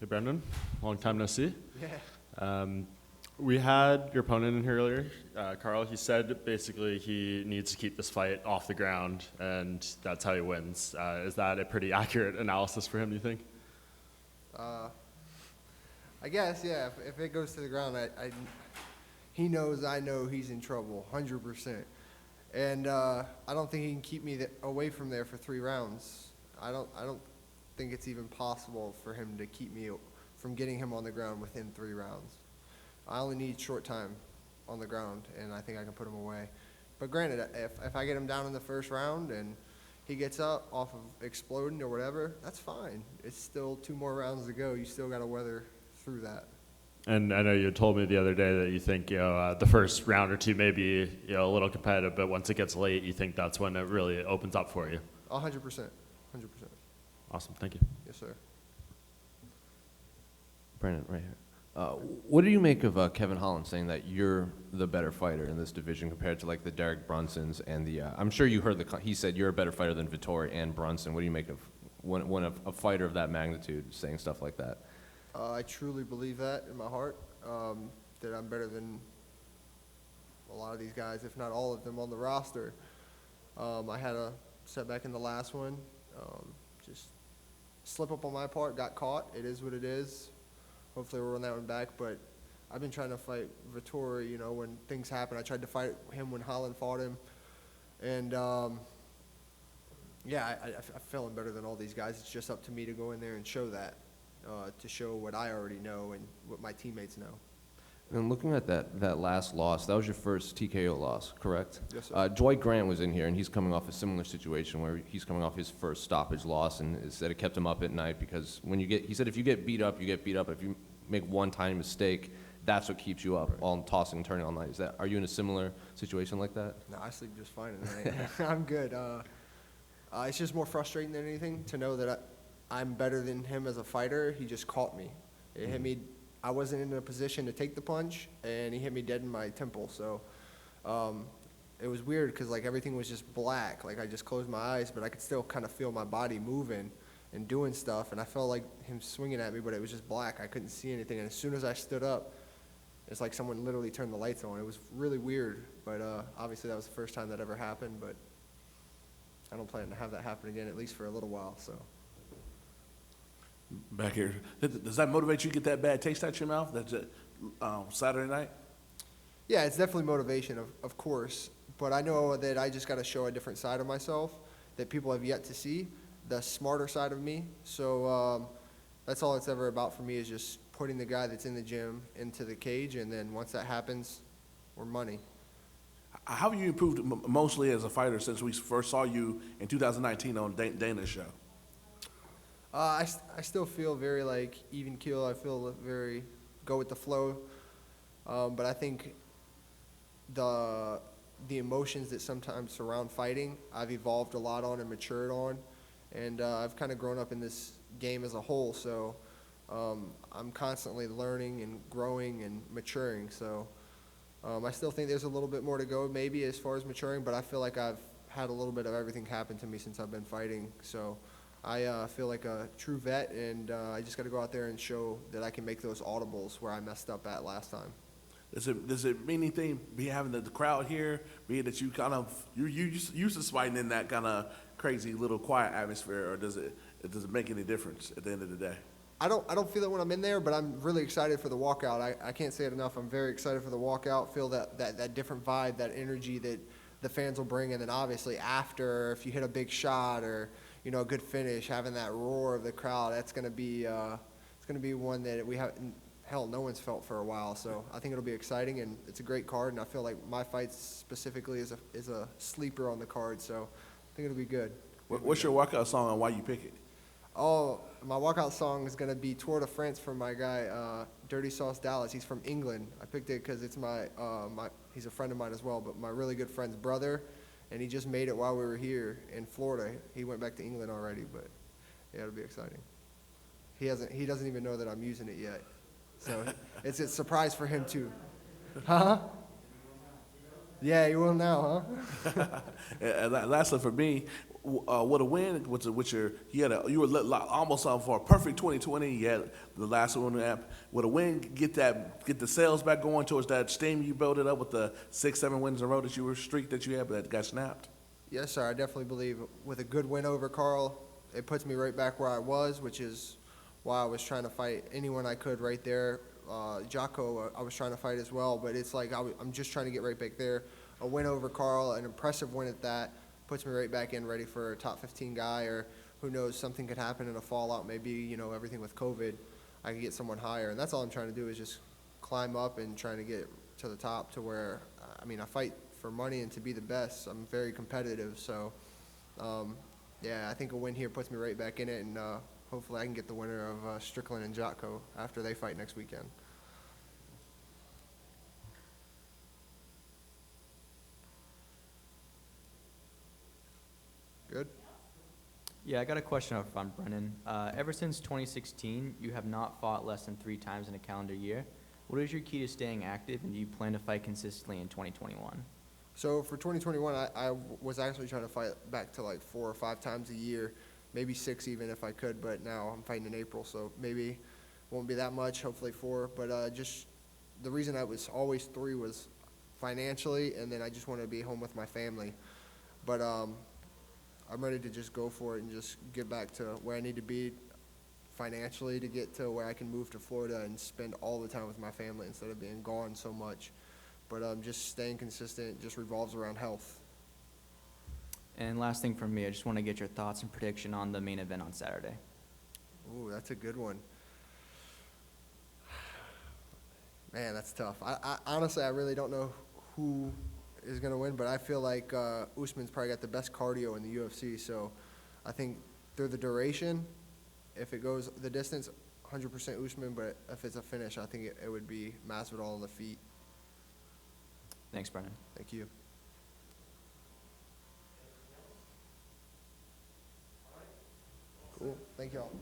Hey, Brendan. Long time no see. Yeah. We had your opponent in here earlier, Karl. He said basically he needs to keep this fight off the ground, and that's how he wins. Is that a pretty accurate analysis for him, do you think? I guess, yeah. If it goes to the ground, he knows I know he's in trouble, 100%. And I don't think he can keep me away from there for 3 rounds. I don't think it's even possible for him to keep me from getting him on the ground within 3 rounds. I only need short time on the ground, and I think I can put him away. But granted, if I get him down in the first round and he gets up off of exploding or whatever, that's fine. It's still 2 more rounds to go. You still got to weather through that. And I know you told me the other day that you think the first round or 2 may be a little competitive, but once it gets late, you think that's when it really opens up for you. 100%. 100%. Awesome. Thank you. Yes, sir. Brandon, right here. What do you make of Kevin Holland saying that you're the better fighter in this division compared to like the Derek Brunsons and the? I'm sure you heard he said you're a better fighter than Vettori and Brunson. What do you make of when a fighter of that magnitude saying stuff like that? I truly believe that in my heart, that I'm better than a lot of these guys, if not all of them on the roster. I had a setback in the last one. Just slip up on my part, got caught. It is what it is. Hopefully we'll run that one back. But I've been trying to fight Vettori, when things happen. I tried to fight him when Holland fought him. And, yeah, I feel I'm better than all these guys. It's just up to me to go in there and show that, to show what I already know and what my teammates know. And looking at that last loss, that was your first TKO loss, correct? Yes, sir. Dwight Grant was in here, and he's coming off a similar situation where he's coming off his first stoppage loss, and it said it kept him up at night because he said if you get beat up, you get beat up. If you make one tiny mistake, that's what keeps you up, Right. all tossing and turning all night. Are you in a similar situation like that? No, I sleep just fine at night. I'm good. It's just more frustrating than anything to know that I'm better than him as a fighter. He just caught me. It hit me. I wasn't in a position to take the punch, and he hit me dead in my temple. So it was weird because like everything was just black. Like I just closed my eyes, but I could still kind of feel my body moving and doing stuff. And I felt like him swinging at me, but it was just black. I couldn't see anything. And as soon as I stood up, it's like someone literally turned the lights on. It was really weird. But obviously that was the first time that ever happened. But I don't plan to have that happen again, at least for a little while. So. Back here, does that motivate you to get that bad taste out your mouth? That's it, Saturday night? Yeah, it's definitely motivation, of course. But I know that I just got to show a different side of myself that people have yet to see, the smarter side of me. So that's all it's ever about for me is just putting the guy that's in the gym into the cage, and then once that happens, we're money. How have you improved mostly as a fighter since we first saw you in 2019 on Dana's show? I still feel very like even keel. I feel very go with the flow, but I think the emotions that sometimes surround fighting, I've evolved a lot on and matured on, and I've kind of grown up in this game as a whole. So I'm constantly learning and growing and maturing. So I still think there's a little bit more to go, maybe as far as maturing, but I feel like I've had a little bit of everything happen to me since I've been fighting. So. I feel like a true vet, and I just got to go out there and show that I can make those audibles where I messed up at last time. Does it mean anything, be having the crowd here, be it that you're used to fighting in that kind of crazy little quiet atmosphere, or does it make any difference at the end of the day? I don't feel it when I'm in there, but I'm really excited for the walkout. I can't say it enough. I'm very excited for the walkout, feel that different vibe, that energy that the fans will bring, and then obviously after, if you hit a big shot or a good finish, having that roar of the crowd, that's going to be it's going to be one that we haven't, hell, no one's felt for a while. So I think it'll be exciting, and it's a great card, and I feel like my fight specifically is a sleeper on the card, so I think it'll be good. What's your walkout song and why you pick it? Oh, my walkout song is going to be Tour de France from my guy, Dirty Sauce Dallas. He's from England. I picked it because it's he's a friend of mine as well, but my really good friend's brother. And he just made it while we were here in Florida. He went back to England already, but yeah, it'll be exciting. He doesn't even know that I'm using it yet. So it's a surprise for him too. Huh? Yeah, you will now, huh? Lastly for me, with a win, you were almost on for a perfect 2020. You had the last one with a win, get the sales back going towards that steam you built it up with the 6-7 wins in a row that you were streak that you had, but that got snapped. Yes, sir. I definitely believe with a good win over Karl, it puts me right back where I was, which is why I was trying to fight anyone I could right there. Jocko, I was trying to fight as well, but it's like I'm just trying to get right back there. A win over Karl, an impressive win at that, puts me right back in ready for a top 15 guy, or who knows, something could happen in a fallout, maybe, you know, everything with COVID, I could get someone higher. And that's all I'm trying to do is just climb up and trying to get to the top to where, I mean, I fight for money and to be the best. I'm very competitive, so, yeah, I think a win here puts me right back in it, and hopefully I can get the winner of Strickland and Jotko after they fight next weekend. Good? Yeah, I got a question up front, Brennan. Ever since 2016, you have not fought less than 3 times in a calendar year. What is your key to staying active, and do you plan to fight consistently in 2021? So for 2021, I was actually trying to fight back to like 4 or 5 times a year, maybe 6 even if I could, but now I'm fighting in April, so maybe won't be that much, hopefully 4. But just the reason I was always 3 was financially, and then I just wanted to be home with my family. But I'm ready to just go for it and just get back to where I need to be financially to get to where I can move to Florida and spend all the time with my family instead of being gone so much. But just staying consistent just revolves around health. And last thing from me, I just want to get your thoughts and prediction on the main event on Saturday. Ooh, that's a good one. Man, that's tough. I honestly, I really don't know who is going to win, but I feel like Usman's probably got the best cardio in the UFC, so I think through the duration, if it goes the distance, 100% Usman, but if it's a finish, I think it would be Masvidal on the feet. Thanks, Brennan. Thank you. Cool. Thank y'all.